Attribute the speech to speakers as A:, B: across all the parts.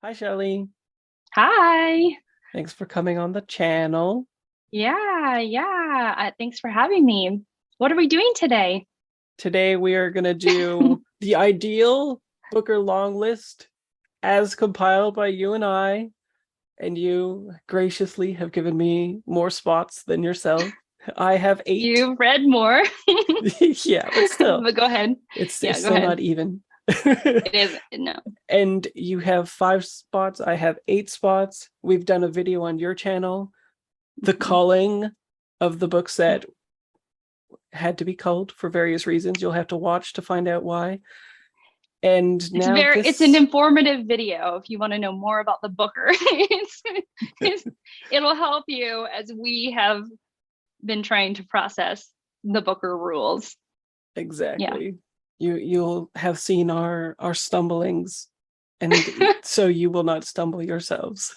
A: Hi, Shelly.
B: Hi.
A: Thanks for coming on the channel.
B: Yeah. Thanks for having me. What are we doing today?
A: Today we are going to do the ideal Booker Longlist as compiled by you and you graciously have given me more spots than yourself. I have 8.
B: You've read more,
A: Yeah, but still,
B: but go ahead.
A: it's
B: Yeah, go
A: still
B: ahead.
A: not even.
B: It is no.
A: And you have 5 spots. I have 8 spots. We've done a video on your channel, the
B: Mhm.
A: culling of the books that had to be culled for various reasons. You'll have to watch to find out why. And now
B: It's an
A: this,
B: informative video if you want to know more about the Booker. It's, it'll help you as we have been trying to process the Booker rules. Yeah.
A: exactly. You'll have seen our stumblings, and so you will not stumble yourselves.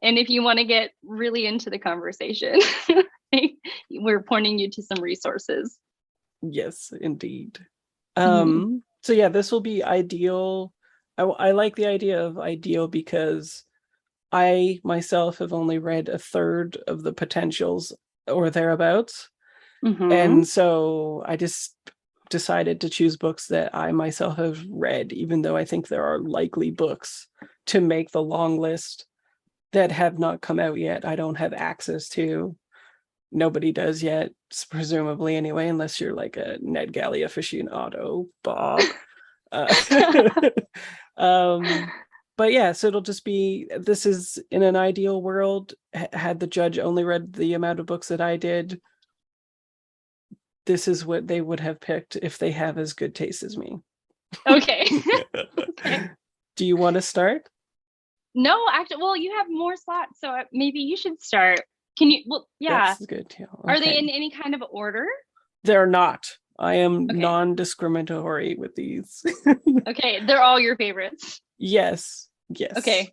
B: And if you want to get really into the conversation, we're pointing you to some resources.
A: Yes, indeed.
B: Mhm.
A: So yeah, this will be ideal. I like the idea of ideal because I myself have only read a third of the potentials or thereabouts.
B: Mhm.
A: And so I just decided to choose books that I myself have read, even though I think there are likely books to make the long list that have not come out yet. I don't have access to. Nobody does yet, presumably anyway, unless you're like a NetGalley aficionado, Bob. Uh, um, but yeah, so it'll just be this is in an ideal world. Had the judge only read the amount of books that I did, this is what they would have picked if they have as good taste as me.
B: Okay. Okay.
A: Do you want to start?
B: No, actually, well, you have more slots, so maybe you should start. Can you? Well, yeah.
A: That's good too.
B: Are they
A: Okay.
B: in any kind of order?
A: They're not. I am
B: Okay.
A: non-discriminatory with these.
B: Okay. They're all your favorites.
A: Yes. Yes.
B: Okay.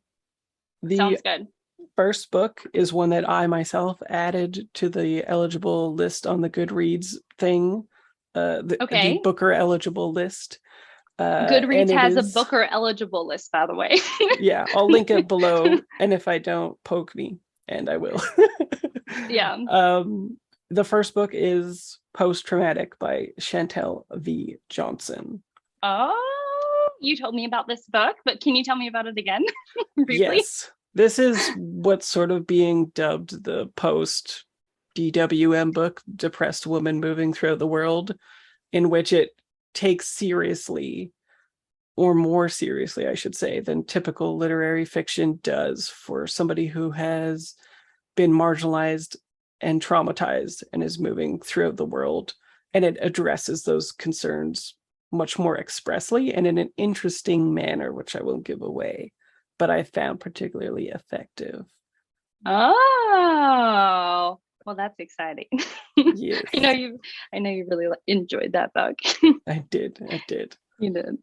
A: The
B: Sounds good.
A: first book is one that I myself added to the eligible list on the Goodreads thing, the
B: Okay.
A: Booker eligible list. And
B: Goodreads
A: it
B: has a
A: is,
B: Booker eligible list, by the way.
A: yeah, I'll link it below. And if I don't, poke me, and I will.
B: Yeah.
A: um, the first book is Post Traumatic by Chantel V. Johnson.
B: Oh, you told me about this book, but can you tell me about it again briefly?
A: Yes, this is what's sort of being dubbed the post DWM book, Depressed Woman Moving Through the World, in which it takes seriously, or more seriously, I should say, than typical literary fiction does for somebody who has been marginalized and traumatized and is moving throughout the world. And it addresses those concerns much more expressly and in an interesting manner, which I won't give away, but I found particularly effective.
B: Oh, well, that's exciting. I know
A: Yes,
B: you, I know you really enjoyed that book.
A: I did. I did.
B: You did.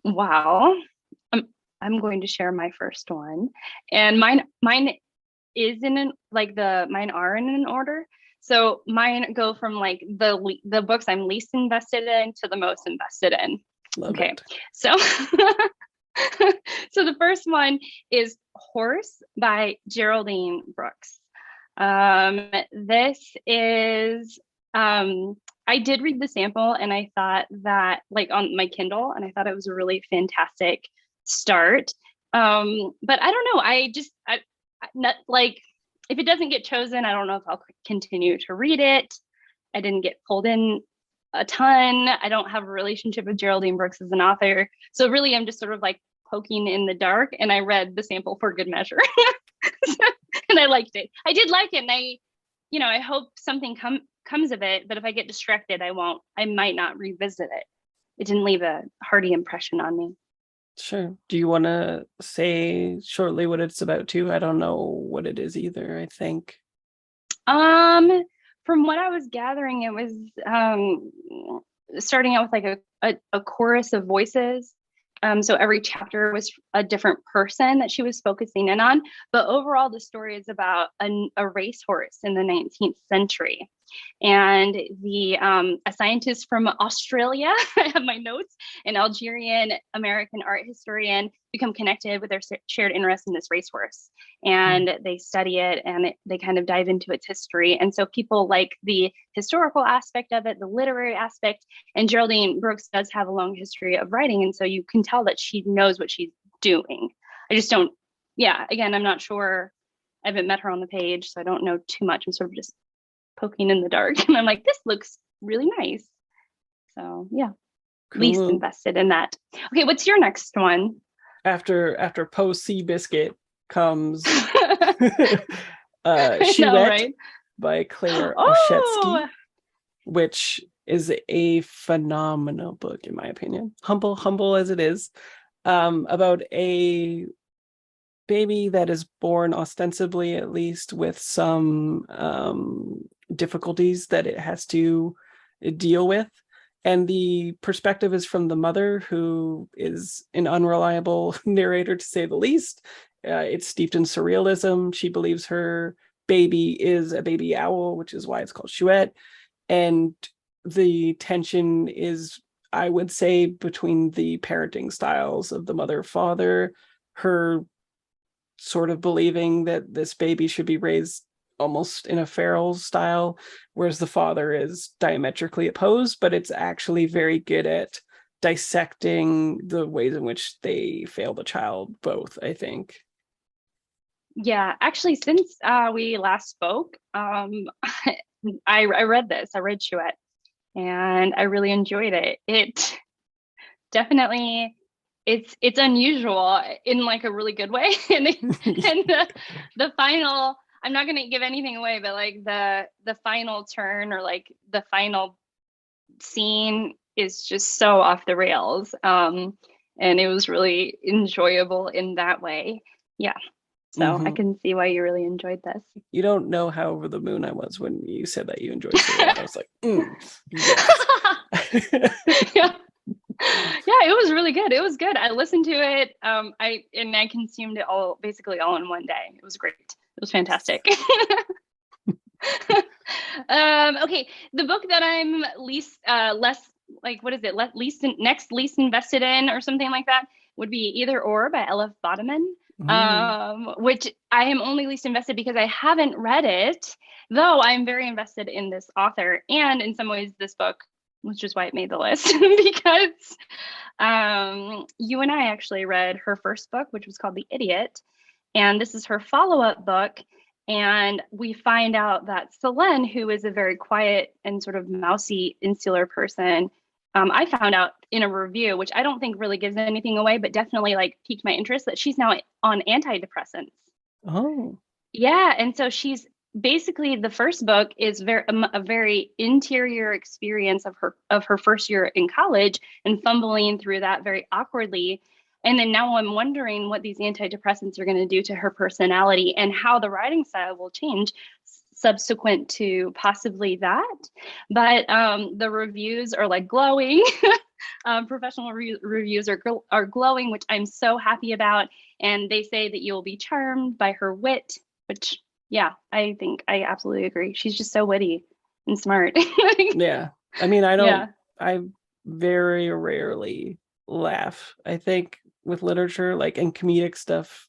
B: Wow. I'm I'm going to share my first one. And mine is in an like the mine are in an order. So mine go from like the books I'm least invested in to the most invested in.
A: Love
B: Okay.
A: it.
B: So so the first one is Horse by Geraldine Brooks. This is I did read the sample and I thought that like on my Kindle and I thought it was a really fantastic start. But I don't know. Not like if it doesn't get chosen, I don't know if I'll continue to read it. I didn't get pulled in a ton. I don't have a relationship with Geraldine Brooks as an author. So really I'm just sort of like poking in the dark and I read the sample for good measure. And I liked it. I did like it and I hope something comes of it, but if I get distracted, I might not revisit it. It didn't leave a hearty impression on me.
A: Sure. Do you want to say shortly what it's about too? I don't know what it is either, I think.
B: Um, from what I was gathering, it was starting out with like a chorus of voices. So every chapter was a different person that she was focusing in on. But overall, the story is about a racehorse in the 19th century. And a scientist from Australia, I have my notes, an Algerian American art historian, become connected with their shared interest in this racehorse. And they study it, and they kind of dive into its history. And so people like the historical aspect of it, the literary aspect, and Geraldine Brooks does have a long history of writing. And so you can tell that she knows what she's doing. I just don't, yeah, again, I'm not sure. I haven't met her on the page, so I don't know too much. I'm sort of just poking in the dark. And I'm like, this looks really nice. So yeah,
A: Cool.
B: Least invested in that. Okay, what's your next one?
A: After Post Seabiscuit comes
B: I know,
A: Chouette
B: right?
A: by Claire
B: Oh,
A: Oshetsky, which is a phenomenal book in my opinion. Humble as it is, about a baby that is born ostensibly, at least, with some difficulties that it has to deal with. And the perspective is from the mother, who is an unreliable narrator, to say the least. It's steeped in surrealism. She believes her baby is a baby owl, which is why it's called Chouette. And the tension is, I would say, between the parenting styles of the mother-father, her sort of believing that this baby should be raised almost in a feral style, whereas the father is diametrically opposed, but it's actually very good at dissecting the ways in which they fail the child both, I think.
B: yeah. Actually, since we last spoke, I read this. I read Chouette, and I really enjoyed it. It definitely, it's unusual in like a really good way. And the final, I'm not going to give anything away, but like the final turn, or like the final scene, is just so off the rails. And it was really enjoyable in that way. Yeah. So I can see why you really enjoyed this.
A: You don't know how over the moon I was when you said that you enjoyed Chouette. I was like, yes.
B: Yeah. Yeah, it was really good. It was good. I listened to it. I consumed it basically all in one day. It was great. It was fantastic. Okay, the book that I'm less like, what is it? Next least invested in, or something like that, would be Either Or by Ella Bodeman. Which I am only least invested because I haven't read it, though I'm very invested in this author, and in some ways this book, which is why it made the list. Because you and I actually read her first book, which was called The Idiot, and this is her follow-up book. And we find out that Selene, who is a very quiet and sort of mousy, insular person, I found out in a review, which I don't think really gives anything away, but definitely like piqued my interest, that she's now on antidepressants.
A: Oh.
B: Yeah, and so she's basically, the first book is a very interior experience of her first year in college, and fumbling through that very awkwardly. And then now I'm wondering what these antidepressants are going to do to her personality, and how the writing style will change subsequent to possibly that. But the reviews are like glowing. Professional reviews are glowing, which I'm so happy about. And they say that you'll be charmed by her wit, which, yeah, I think I absolutely agree. She's just so witty and smart.
A: Yeah. I mean, I very rarely laugh. I think with literature, like, and comedic stuff,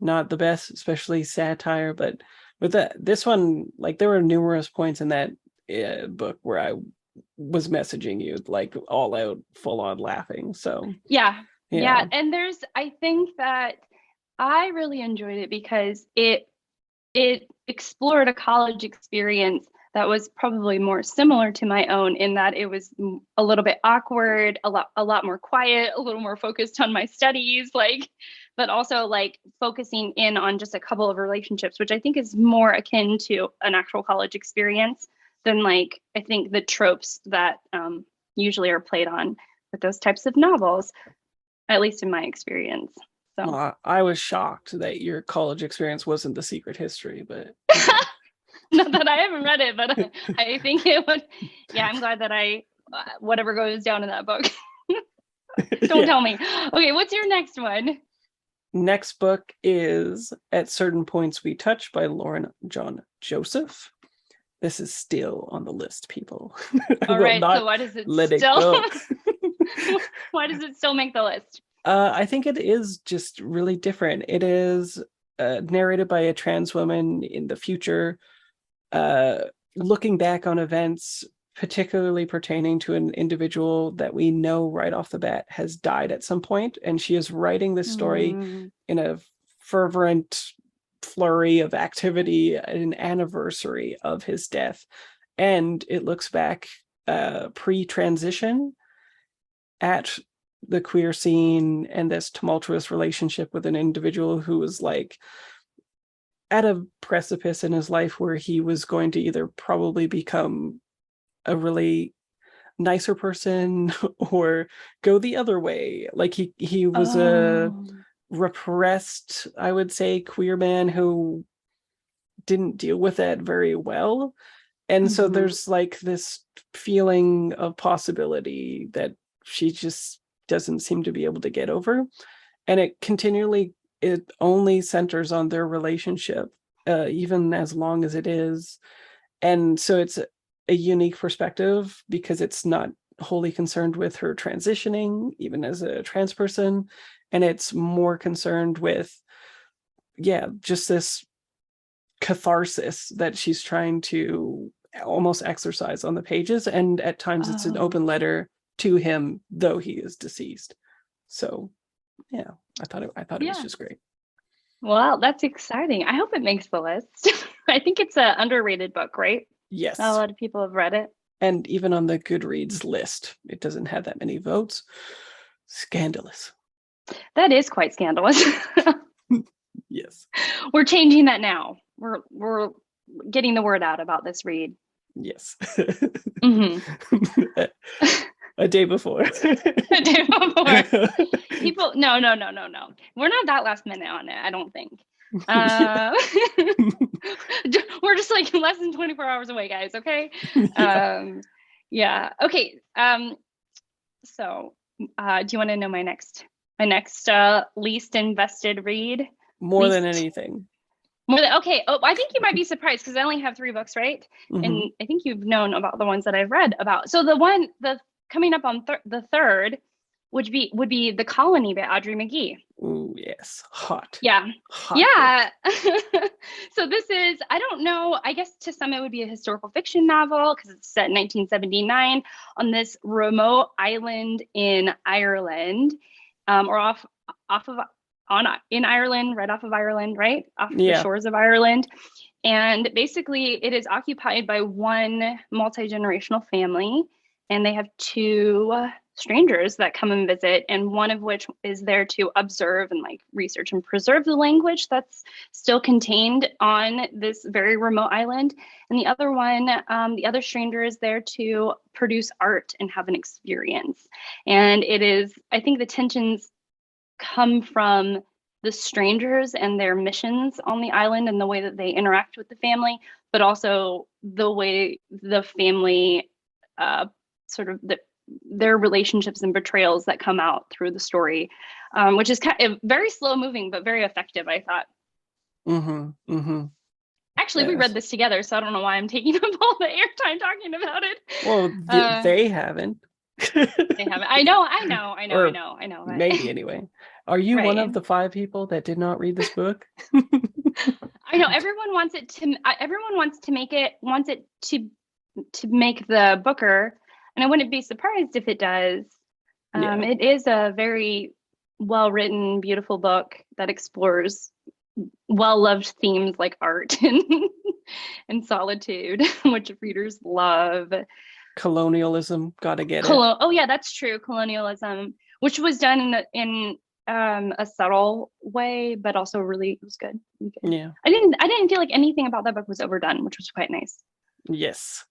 A: not the best, especially satire. But with this one, like, there were numerous points in that book where I was messaging you, like, all out, full on laughing. So
B: yeah. And I think that I really enjoyed it because it explored a college experience that was probably more similar to my own, in that it was a little bit awkward, a lot more quiet, a little more focused on my studies, like, but also like focusing in on just a couple of relationships, which I think is more akin to an actual college experience than, like, I think the tropes that usually are played on with those types of novels, at least in my experience. So
A: well, I was shocked that your college experience wasn't The Secret History, but
B: not that I haven't read it, but I think it would. Yeah, I'm glad that whatever goes down in that book. Don't tell me. Okay, what's your next one?
A: Next book is At Certain Points We Touch by Lauren John Joseph. This is still on the list, people. I
B: All
A: will
B: right, so
A: not
B: why does it
A: let it
B: still
A: go.
B: why does it still make the list?
A: I think it is just really different. It is narrated by a trans woman in the future, uh, looking back on events, particularly pertaining to an individual that we know right off the bat has died at some point, and she is writing this story
B: Mm.
A: in a fervent flurry of activity, an anniversary of his death, and it looks back pre-transition at the queer scene and this tumultuous relationship with an individual who was like at a precipice in his life where he was going to either probably become a really nicer person or go the other way. Like he was a
B: Oh.
A: repressed, I would say, queer man who didn't deal with that very well. And so
B: Mhm.
A: there's like this feeling of possibility that she just doesn't seem to be able to get over. And it only centers on their relationship, even as long as it is. And so it's a unique perspective because it's not wholly concerned with her transitioning, even as a trans person. And it's more concerned with, yeah, just this catharsis that she's trying to almost exercise on the pages. And at times it's an
B: Oh.
A: open letter to him, though he is deceased. So yeah, I thought it was
B: Yeah.
A: just great.
B: Well, that's exciting. I hope it makes the list. I think it's an underrated book, right? Not a
A: Yes.
B: lot of people have read it.
A: And even on the Goodreads list, it doesn't have that many votes. Scandalous.
B: That is quite scandalous.
A: Yes.
B: We're changing that now. We're getting the word out about this read.
A: Yes.
B: Hmm.
A: A day before.
B: The day before. People, no. We're not that last minute on it, I don't think.
A: Yeah.
B: We're just like less than 24 hours away, guys. Okay.
A: Yeah.
B: Yeah. Okay. So, do you want to know my next least invested read?
A: More than
B: Least
A: anything.
B: more than okay. Oh, I think you might be surprised because I only have 3 books, right?
A: Mm-hmm.
B: And I think you've known about the ones that I've read about. So the coming up on the third would be The Colony by Audrey McGee.
A: Ooh, yes. Hot.
B: Yeah.
A: Hot book.
B: Yeah. So this is, I don't know, I guess to some it would be a historical fiction novel because it's set in 1979 on this remote island in Ireland, or off of on in Ireland, right off of Ireland, right? Off the
A: Yeah.
B: shores of Ireland. And basically it is occupied by one multi-generational family, and they have two strangers that come and visit, and one of which is there to observe and like research and preserve the language that's still contained on this very remote island, and the other one, the other stranger, is there to produce art and have an experience. And it is, I think the tensions come from the strangers and their missions on the island and the way that they interact with the family, but also the way the family, sort of their relationships and betrayals that come out through the story, which is kind of very slow moving but very effective, I thought.
A: Mm-hmm. Mm-hmm.
B: Actually, we read
A: Yes.
B: this together, so I don't know why I'm taking up all the airtime talking about it.
A: Well,
B: Uh,
A: they haven't.
B: they haven't. I
A: Or
B: know.
A: maybe anyway. Are you one
B: Right.
A: of the 5 people that did not read this book?
B: I know everyone wants it to. Everyone wants to make the Booker, and I wouldn't be surprised if it does.
A: Yeah.
B: It is a very well written, beautiful book that explores well loved themes like art and solitude, which readers love.
A: Colonialism, gotta get it.
B: Oh yeah, that's true. Colonialism, which was done in a subtle way, but also really it was good. Really good.
A: Yeah.
B: I didn't feel like anything about that book was overdone, which was quite nice.
A: Yes.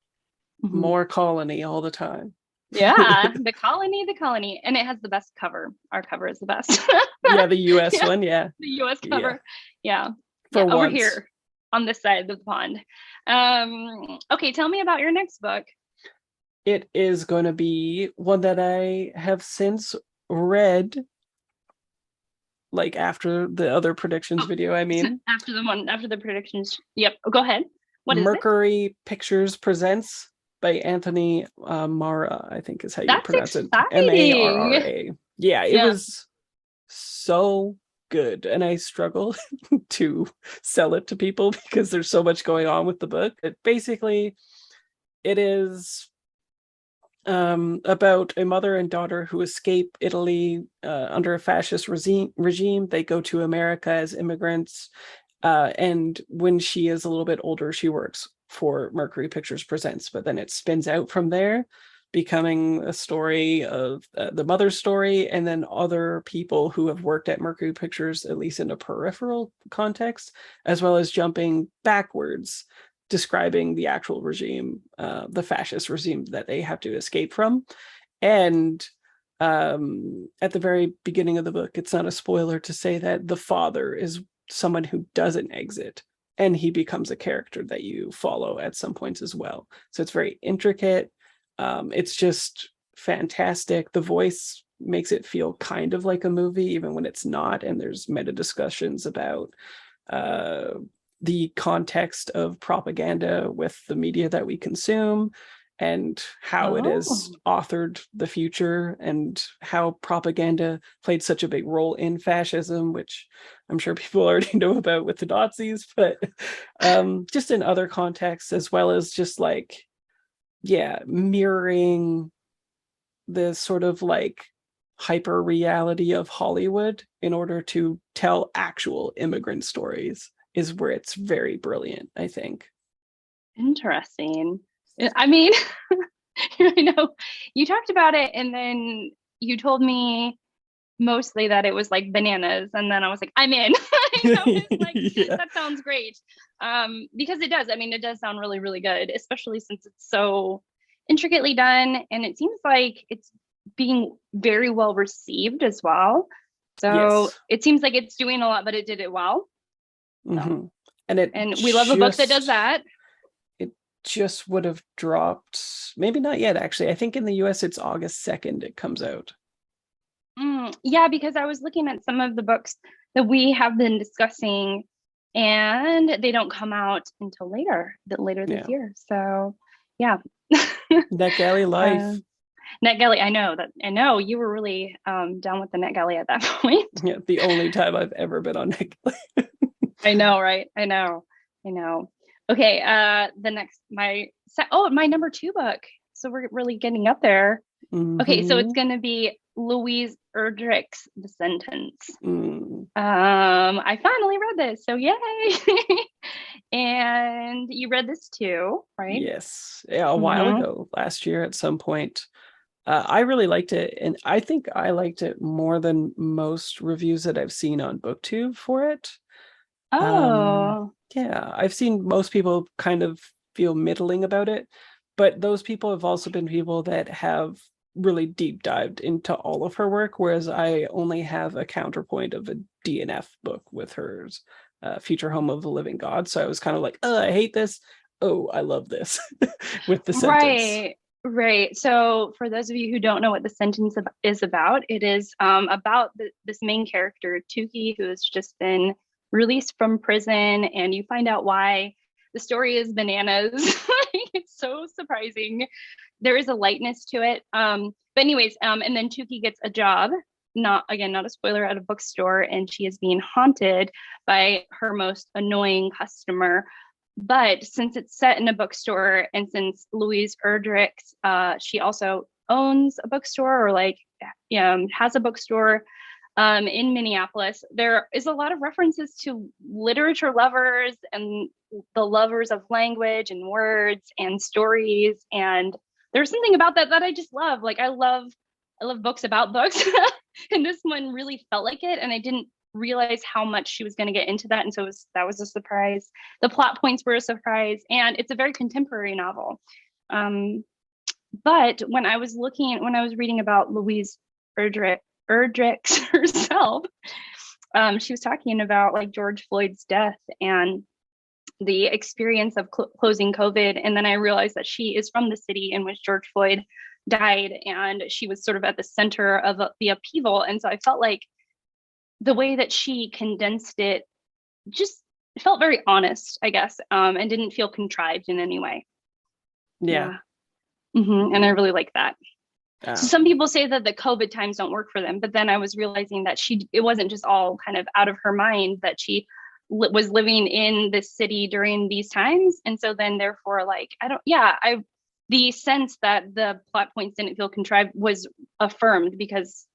B: Mhm.
A: More colony all the time.
B: Yeah, the colony, and it has the best cover. Our cover is the best.
A: Yeah, the US
B: Yeah,
A: one, yeah.
B: the US
A: Yeah.
B: cover. Yeah.
A: For
B: Yeah, over
A: once.
B: here on this side of the pond. Okay, tell me about your next book.
A: It is going to be one that I have since read, like after the other predictions
B: Oh,
A: video, I mean.
B: after the predictions. Yep. Go ahead. What is it?
A: Mercury Pictures Presents by Anthony Mara, I think is how you
B: That's
A: pronounce it.
B: exciting.
A: Marra. Yeah, it
B: Yeah.
A: was so good. And I struggle to sell it to people because there's so much going on with the book. It is about a mother and daughter who escape Italy under a fascist regime. They go to America as immigrants. And when she is a little bit older, she works for Mercury Pictures Presents, but then it spins out from there, becoming a story of the mother's story, and then other people who have worked at Mercury Pictures, at least in a peripheral context, as well as jumping backwards, describing the actual regime, the fascist regime that they have to escape from. And at the very beginning of the book, it's not a spoiler to say that the father is someone who doesn't exit, and he becomes a character that you follow at some points as well. So it's very intricate. It's just fantastic. The voice makes it feel kind of like a movie, even when it's not. And there's meta discussions about the context of propaganda with the media that we consume, and how it
B: Oh,
A: has authored the future, and how propaganda played such a big role in fascism, which I'm sure people already know about with the Nazis, but just in other contexts, as well as just like, yeah, mirroring the sort of like hyper reality of Hollywood in order to tell actual immigrant stories is where it's very brilliant, I think.
B: interesting. I mean, I know you talked about it and then you told me mostly that it was like bananas. And then I was like, I'm in. I was like,
A: Yeah.
B: that sounds great. Because it does. I mean, it does sound really, really good, especially since it's so intricately done. And it seems like it's being very well received as well. So
A: Yes.
B: it seems like it's doing a lot, but it did it well. So,
A: Hmm. And it
B: and we love a book that does
A: just
B: that.
A: it just would have dropped, maybe not yet actually. I think in the US it's August 2nd it comes out.
B: Yeah, because I was looking at some of the books that we have been discussing, and they don't come out until later this
A: Yeah.
B: year. So, yeah.
A: NetGalley
B: uh,
A: life.
B: NetGalley, I know that. I know you were really down with the NetGalley at that point.
A: Yeah, the only time I've ever been on NetGalley.
B: I know, right? I know. I know. Okay. The next my number two book. So we're really getting up there. Okay, so it's
A: Hmm.
B: going to be Louise Erdrich's The Sentence.
A: Mm.
B: I finally read this, so yay! And you read this too, right?
A: Yes. Yeah, a while
B: Mm-hmm.
A: ago, last year at some point. I really liked it, and I think I liked it more than most reviews that I've seen on BookTube for it.
B: Oh,
A: Yeah, I've seen most people kind of feel middling about it, but those people have also been people that have really deep dived into all of her work, whereas I only have a counterpoint of a DNF book with hers, Future Home of the Living God. So I was kind of like, oh, I hate this. Oh, I love this with the sentence.
B: right, right. So for those of you who don't know what the sentence is about, it is about this main character, Tuki, who has just been released from prison, and you find out why. The story is bananas. It's so surprising. There is a lightness to it. But anyways, and then Tuki gets a job, not a spoiler, at a bookstore, and she is being haunted by her most annoying customer. But since it's set in a bookstore, and since Louise Erdrich, she also owns a bookstore, or like has a bookstore in Minneapolis, there is a lot of references to literature lovers and the lovers of language and words and stories. And there's something about that I just love. Like I love books about books, and this one really felt like it. And I didn't realize how much she was going to get into that, and so that was a surprise. The plot points were a surprise, and it's a very contemporary novel. Um, but when I was reading about Louise Erdrich herself, she was talking about like George Floyd's death and the experience of closing COVID. And then I realized that she is from the city in which George Floyd died, and she was sort of at the center of the upheaval. And so I felt like the way that she condensed it just it felt very honest, I guess, and didn't feel contrived in any way.
A: Yeah.
B: Yeah. And I really like that. So
A: Uh,
B: some people say that the COVID times don't work for them, but then I was realizing that it wasn't just all kind of out of her mind, that she was living in this city during these times. And so then therefore, like, the sense that the plot points didn't feel contrived was affirmed because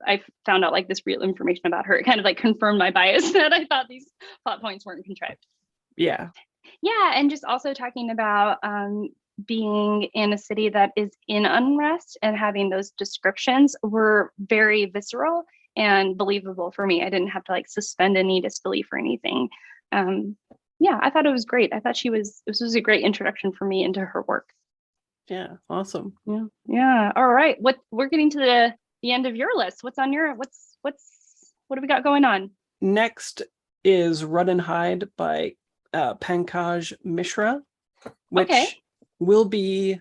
B: I found out like this real information about her. It kind of like confirmed my bias that I thought these plot points weren't contrived.
A: yeah.
B: Yeah, and just also talking about being in a city that is in unrest and having those descriptions were very visceral and believable for me. I didn't have to like suspend any disbelief or anything. Yeah, I thought it was great. I thought this was a great introduction for me into her work.
A: Yeah. Awesome.
B: Yeah. Yeah. All right. We're getting to the end of your list. What's on your what do we got going on?
A: Next is Run and Hide by Pankaj Mishra, which
B: Okay.
A: will be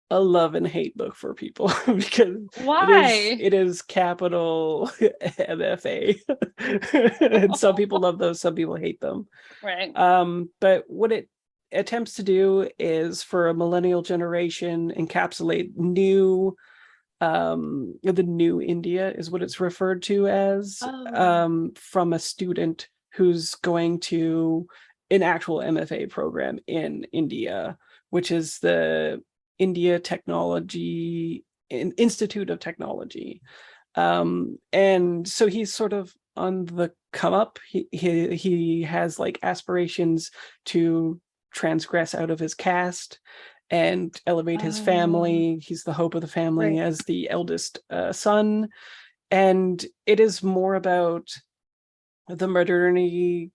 A: a love and hate book for people because
B: Why?
A: it is capital MFA. And some people love those, some people hate them.
B: Right.
A: But what it attempts to do is for a millennial generation encapsulate the new India is what it's referred to as,
B: Oh.
A: from a student who's going to an actual MFA program in India, which is the India Technology Institute of Technology. And so he's sort of on the come up. He has like aspirations to transgress out of his caste and elevate his
B: Oh,
A: family. He's the hope of the family
B: right.
A: as the eldest son. And it is more about the modernity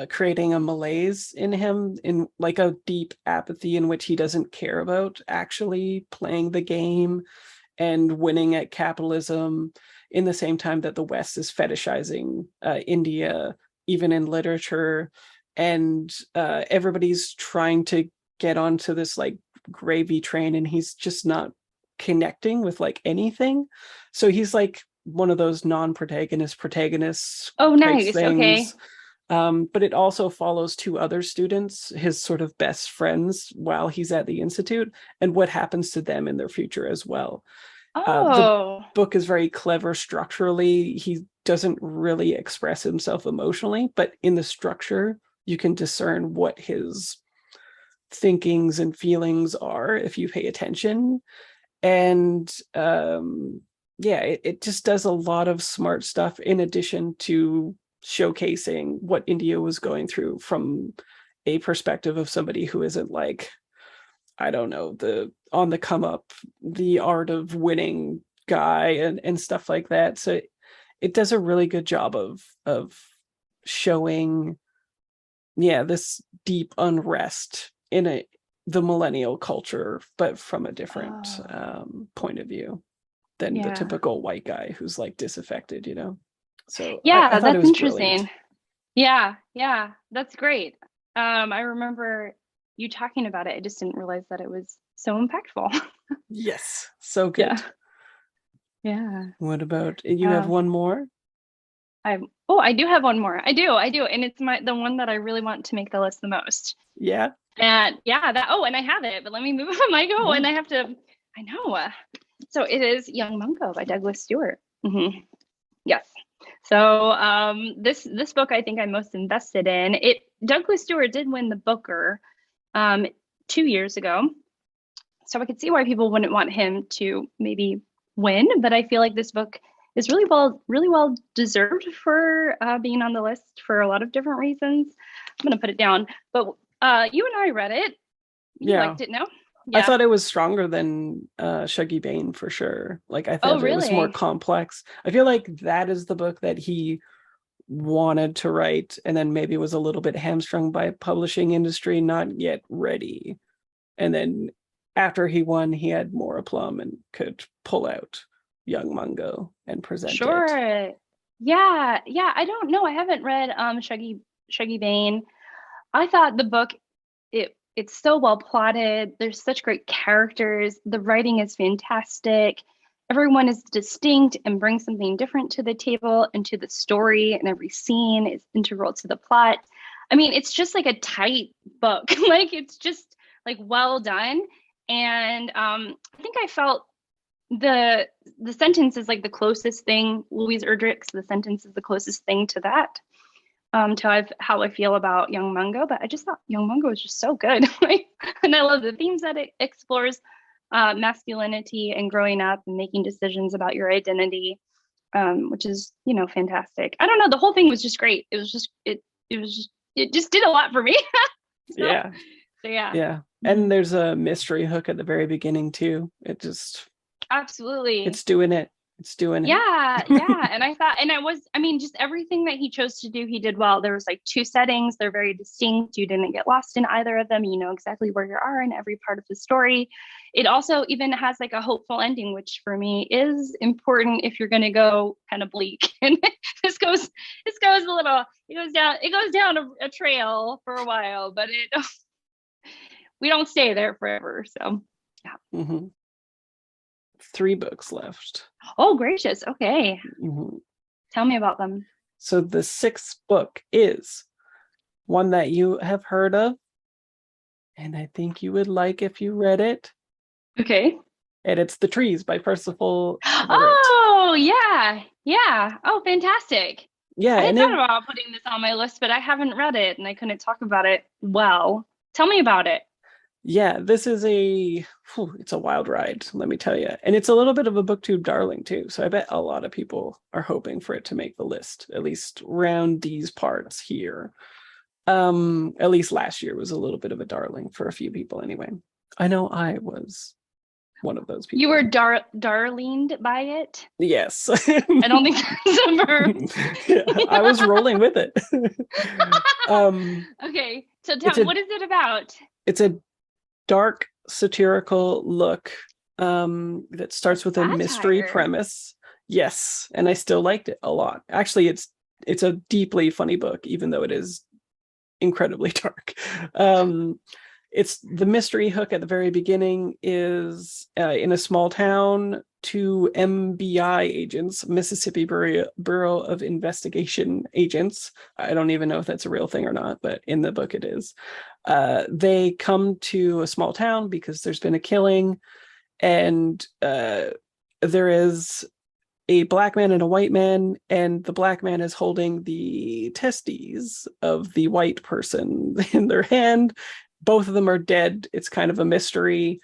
A: creating a malaise in him, in like a deep apathy in which he doesn't care about actually playing the game and winning at capitalism, in the same time that the West is fetishizing India, even in literature. And everybody's trying to get onto this like gravy train, and he's just not connecting with like anything. So he's like one of those non-protagonist
B: Oh,
A: types
B: nice. Okay.
A: things. But it also follows two other students, his sort of best friends, while he's at the institute, and what happens to them in their future as well. The
B: Oh,
A: book is very clever structurally. He doesn't really express himself emotionally, but in the structure, you can discern what his thinkings and feelings are if you pay attention. And yeah, it just does a lot of smart stuff in addition to showcasing what India was going through from a perspective of somebody who isn't like, I don't know, the on the come up, the art of winning guy and stuff like that. So it does a really good job of showing, yeah, this deep unrest in the millennial culture, but from a different
B: oh,
A: point of view than the
B: yeah.
A: typical white guy who's like disaffected, you know? So I
B: Yeah,
A: thought it
B: that's
A: was brilliant.
B: interesting. Yeah, yeah, that's great. I remember you talking about it. I just didn't realize that it was so impactful.
A: Yes, so
B: Yeah,
A: good.
B: yeah.
A: What about you have
B: Um,
A: one more?
B: I do have one more. I do, and it's the one that I really want to make the list the most.
A: Yeah.
B: And yeah, and I have it, but let me move my go, and
A: Yeah.
B: I have to. I know. So it is Young Mungo by Douglas Stewart. Yes. So this book I think I'm most invested in. It Douglas Stewart did win the Booker 2 years ago. So I could see why people wouldn't want him to maybe win, but I feel like this book is really well deserved for being on the list for a lot of different reasons. I'm gonna put it down. But you and I read it. You
A: Yeah.
B: liked it, no?
A: I
B: Yeah.
A: thought it was stronger than Shuggy Bane for sure. Like I
B: Oh,
A: thought it was more
B: really?
A: complex. I feel like that is the book that he wanted to write and then maybe was a little bit hamstrung by publishing industry, not yet ready. And then after he won, he had more aplomb and could pull out Young Mungo and present it.
B: Sure. Yeah, yeah. I don't know. I haven't read Shuggy Bane. I thought the book it's so well plotted. There's such great characters. The writing is fantastic. Everyone is distinct and brings something different to the table and to the story, and every scene is integral to the plot. I mean, it's just like a tight book. Like it's just like well done. And I think I felt the sentence is like the closest thing, Louise Erdrich's The Sentence is the closest thing to that. To how I feel about Young Mungo, but I just thought Young Mungo is just so good. And I love the themes that it explores, masculinity and growing up and making decisions about your identity, which is, fantastic. I don't know. The whole thing was just great. It was just, it just did a lot for me. So,
A: Yeah.
B: so yeah.
A: Yeah. And there's a mystery hook at the very beginning too. It just,
B: Absolutely.
A: it's doing it. It's doing it.
B: Yeah. And I thought, and I mean, just everything that he chose to do, he did well. There was like two settings. They're very distinct. You didn't get lost in either of them. You know exactly where you are in every part of the story. It also even has like a hopeful ending, which for me is important if you're going to go kind of bleak. And this goes a little, it goes down a trail for a while, but we don't stay there forever. So yeah.
A: Mm-hmm. 3 books left.
B: Oh, gracious. Okay.
A: Mm-hmm.
B: Tell me about them.
A: So the 6th book is one that you have heard of, and I think you would like if you read it.
B: Okay.
A: And it's The Trees by Percival Everett.
B: Oh, yeah. Yeah. Oh, fantastic.
A: Yeah.
B: I had thought about putting this on my list, but I haven't read it and I couldn't talk about it well. Tell me about it.
A: Yeah, this is it's a wild ride, let me tell you. And it's a little bit of a booktube darling too. So I bet a lot of people are hoping for it to make the list, at least around these parts here. At least last year was a little bit of a darling for a few people anyway. I know I was one of those people.
B: You were darlinged by it?
A: Yes.
B: I don't think that's a verb.
A: Yeah, I was rolling with it.
B: Okay, so tell me, what is it about?
A: It's a dark satirical look that starts with a mystery premise. Yes, and I still liked it a lot. Actually, it's a deeply funny book, even though it is incredibly dark. It's the mystery hook at the very beginning is in a small town, 2 MBI agents, Mississippi Bureau of Investigation agents. I don't even know if that's a real thing or not, but in the book it is. They come to a small town because there's been a killing, and there is a black man and a white man, and the black man is holding the testes of the white person in their hand. Both of them are dead. It's kind of a mystery.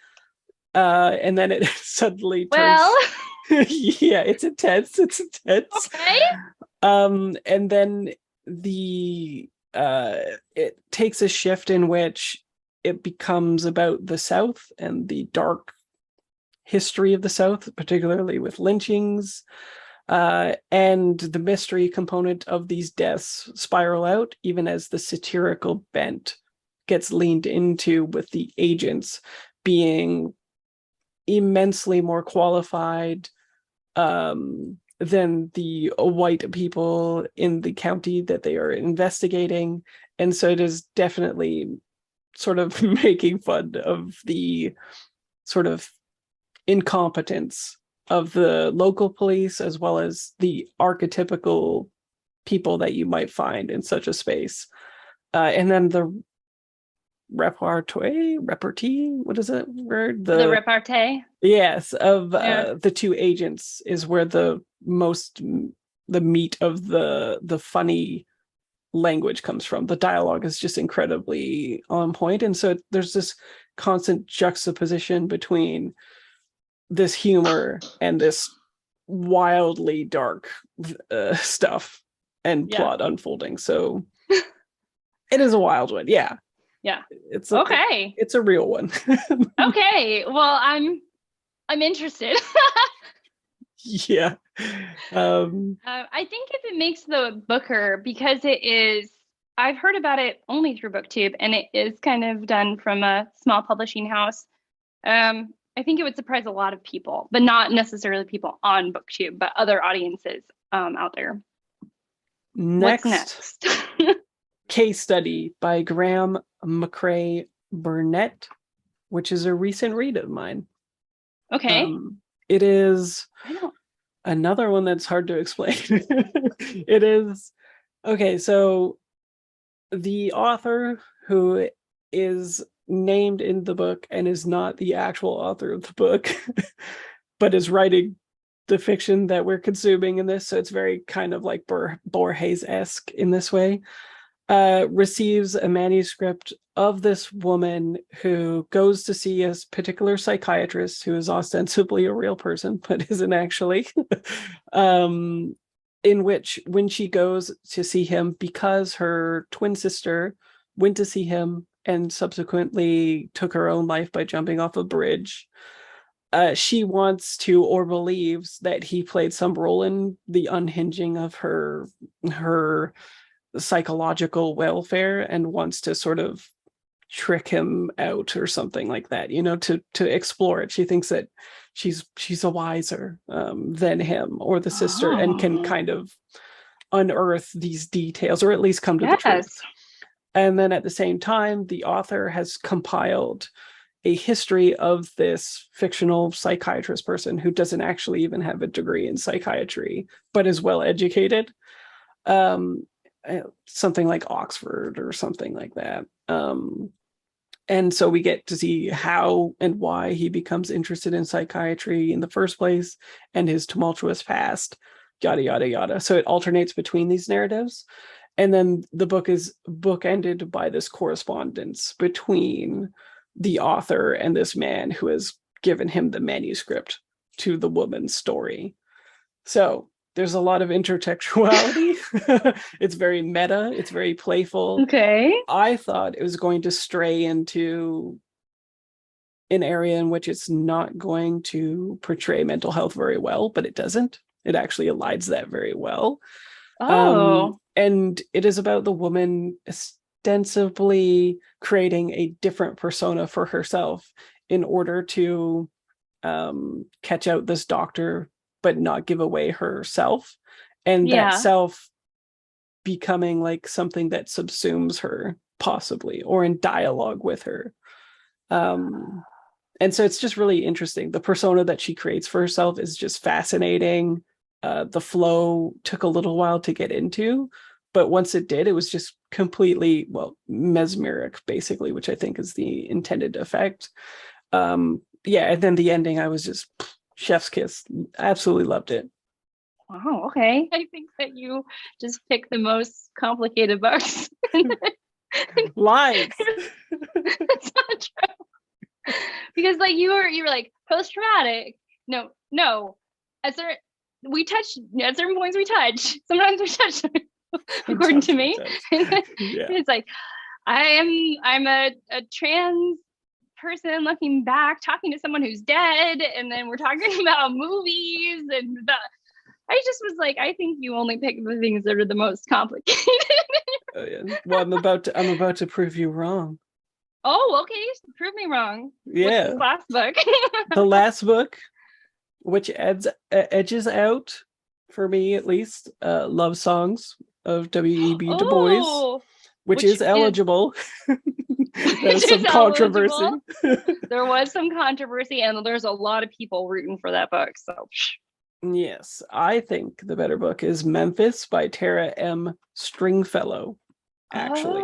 A: And then it suddenly turns... Well... Yeah, it's intense.
B: Okay.
A: And then it takes a shift in which it becomes about the South and the dark history of the South, particularly with lynchings, and the mystery component of these deaths spiral out, even as the satirical bent gets leaned into, with the agents being immensely more qualified than the white people in the county that they are investigating. And so it is definitely sort of making fun of the sort of incompetence of the local police, as well as the archetypical people that you might find in such a space. And then the repartee, what is it word?
B: The repartee?
A: Yes, of the 2 agents is where the meat of the funny language comes from. The dialogue is just incredibly on point, and so there's this constant juxtaposition between this humor and this wildly dark stuff and plot unfolding. So it is a wild one. Yeah. It's okay. It's a real one.
B: Okay. Well, I'm interested.
A: Yeah.
B: I think if it makes the Booker, because it is, I've heard about it only through BookTube, and it is kind of done from a small publishing house. I think it would surprise a lot of people, but not necessarily people on BookTube, but other audiences out there. What's next?
A: Case Study by Graham McCrae Burnett, which is a recent read of mine.
B: Okay.
A: It is another one that's hard to explain. It is okay. So The author, who is named in the book and is not the actual author of the book, but is writing the fiction that we're consuming in this, so it's very kind of like Borges-esque in this way, receives a manuscript of this woman who goes to see a particular psychiatrist who is ostensibly a real person, but isn't actually. In which, when she goes to see him, because her twin sister went to see him and subsequently took her own life by jumping off a bridge, she wants to, or believes that he played some role in the unhinging of her psychological welfare, and wants to sort of trick him out or something like that, to explore it. She thinks that she's a wiser than him or the sister, and can kind of unearth these details, or at least come to the truth. And then at the same time, the author has compiled a history of this fictional psychiatrist person who doesn't actually even have a degree in psychiatry, but is well educated. Something like Oxford or something like that. And so we get to see how and why he becomes interested in psychiatry in the first place, and his tumultuous past, yada, yada, yada. So it alternates between these narratives. And then the book is bookended by this correspondence between the author and this man who has given him the manuscript to the woman's story. So there's a lot of intertextuality. It's very meta. It's very playful.
B: Okay.
A: I thought it was going to stray into an area in which it's not going to portray mental health very well, but it doesn't. It actually aligns that very well. And it is about the woman ostensibly creating a different persona for herself in order to catch out this doctor, but not give away herself. And that self becoming like something that subsumes her, possibly, or in dialogue with her. And so it's just really interesting. The persona that she creates for herself is just fascinating. The flow took a little while to get into, but once it did, it was just completely, mesmeric, basically, which I think is the intended effect. And then the ending, I was just chef's kiss. Absolutely loved it.
B: Wow, okay. I think that you just picked the most complicated books.
A: Lies.
B: That's not true. Because like you were like post-traumatic. No. At certain points we touch. Sometimes we touch according to me. It's like I'm a trans person looking back, talking to someone who's dead, and then we're talking about movies, and I just was like, I think you only pick the things that are the most complicated.
A: Oh, yeah. Well, I'm about to prove you wrong.
B: Oh, okay. Prove me wrong.
A: Yeah.
B: What's the last book?
A: The last book, which edges out, for me at least, Love Songs of W.E.B. Du Bois, which is eligible. There's some controversy.
B: There was some controversy, and there's a lot of people rooting for that book. So,
A: yes, I think the better book is Memphis by Tara M. Stringfellow. Actually,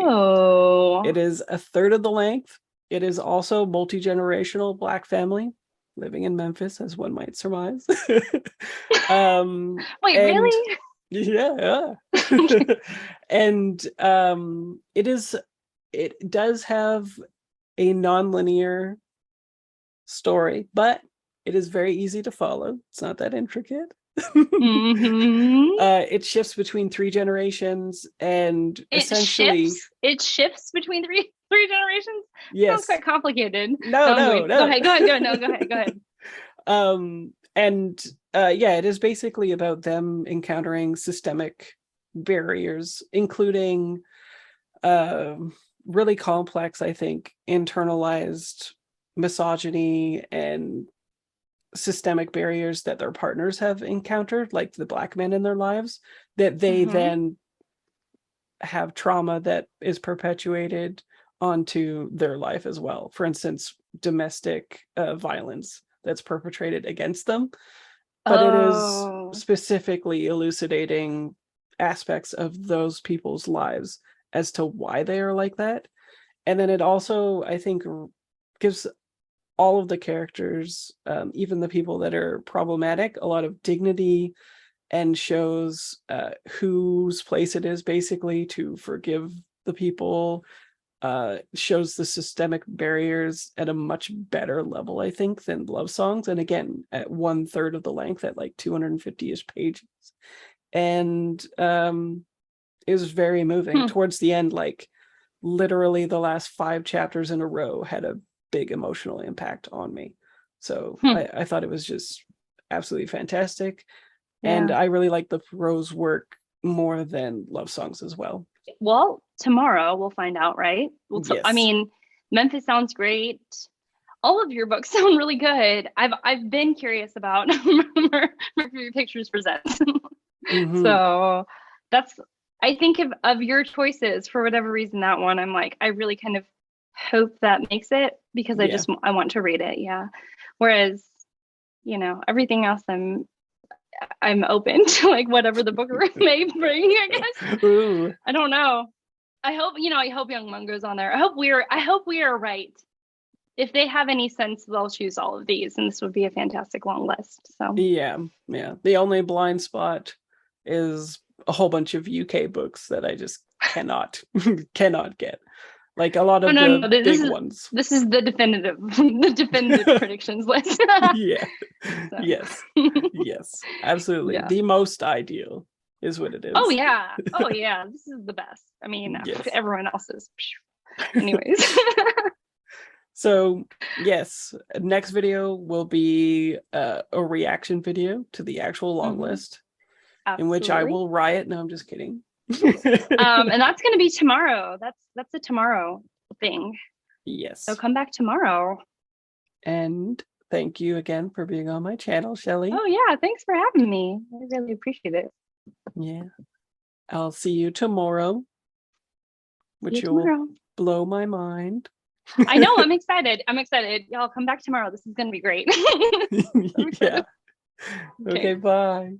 A: it is a third of the length. It is also multi-generational Black family living in Memphis, as one might surmise.
B: Wait, really?
A: Yeah. And it does have a non-linear story, but it is very easy to follow. It's not that intricate. It shifts between 3 generations, and essentially
B: it shifts between three generations.
A: Yes,
B: sounds quite complicated.
A: No.
B: Go ahead.
A: It is basically about them encountering systemic barriers, including really complex, I think, internalized misogyny and systemic barriers that their partners have encountered, like the Black men in their lives, that they then have trauma that is perpetuated onto their life as well. For instance, domestic violence that's perpetrated against them. But it is specifically elucidating aspects of those people's lives as to why they are like that. And then it also, I think, gives all of the characters, even the people that are problematic, a lot of dignity, and shows whose place it is basically to forgive the people, shows the systemic barriers at a much better level, I think, than love songs. And again, at 1/3 of the length, at like 250-ish pages. And it was very moving. Towards the end, like literally the last 5 chapters in a row had a big emotional impact on me. So I thought it was just absolutely fantastic. And I really like the prose work more than love songs as well.
B: Well, tomorrow we'll find out, right?
A: Yes.
B: I mean, Memphis sounds great. All of your books sound really good. I've been curious about Mercury Pictures Presents. So that's, I think of your choices, for whatever reason, that one, I'm like, I really kind of hope that makes it, because I want to read it. Yeah. Whereas, you know, everything else, I'm open to like whatever the book may bring, I guess. Ooh. I don't know. I hope Young Mungo's on there. I hope we are right. If they have any sense, they'll choose all of these, and this would be a fantastic long list. So
A: yeah. The only blind spot is a whole bunch of UK books that I just cannot get. Like a lot of big ones.
B: This is the definitive predictions list.
A: Yeah. So. Yes, absolutely. Yeah. The most ideal is what it is.
B: Oh yeah. This is the best. I mean, everyone else is. Anyways.
A: So yes, next video will be a reaction video to the actual long list, in which I will riot. No, I'm just kidding.
B: And that's going to be tomorrow. That's a tomorrow thing.
A: Yes.
B: So come back tomorrow.
A: And thank you again for being on my channel, Shelly.
B: Oh yeah, thanks for having me. I really appreciate it.
A: Yeah. I'll see you tomorrow, which will blow my mind.
B: I know, I'm excited. Y'all come back tomorrow. This is going to be great.
A: Yeah. Okay, bye.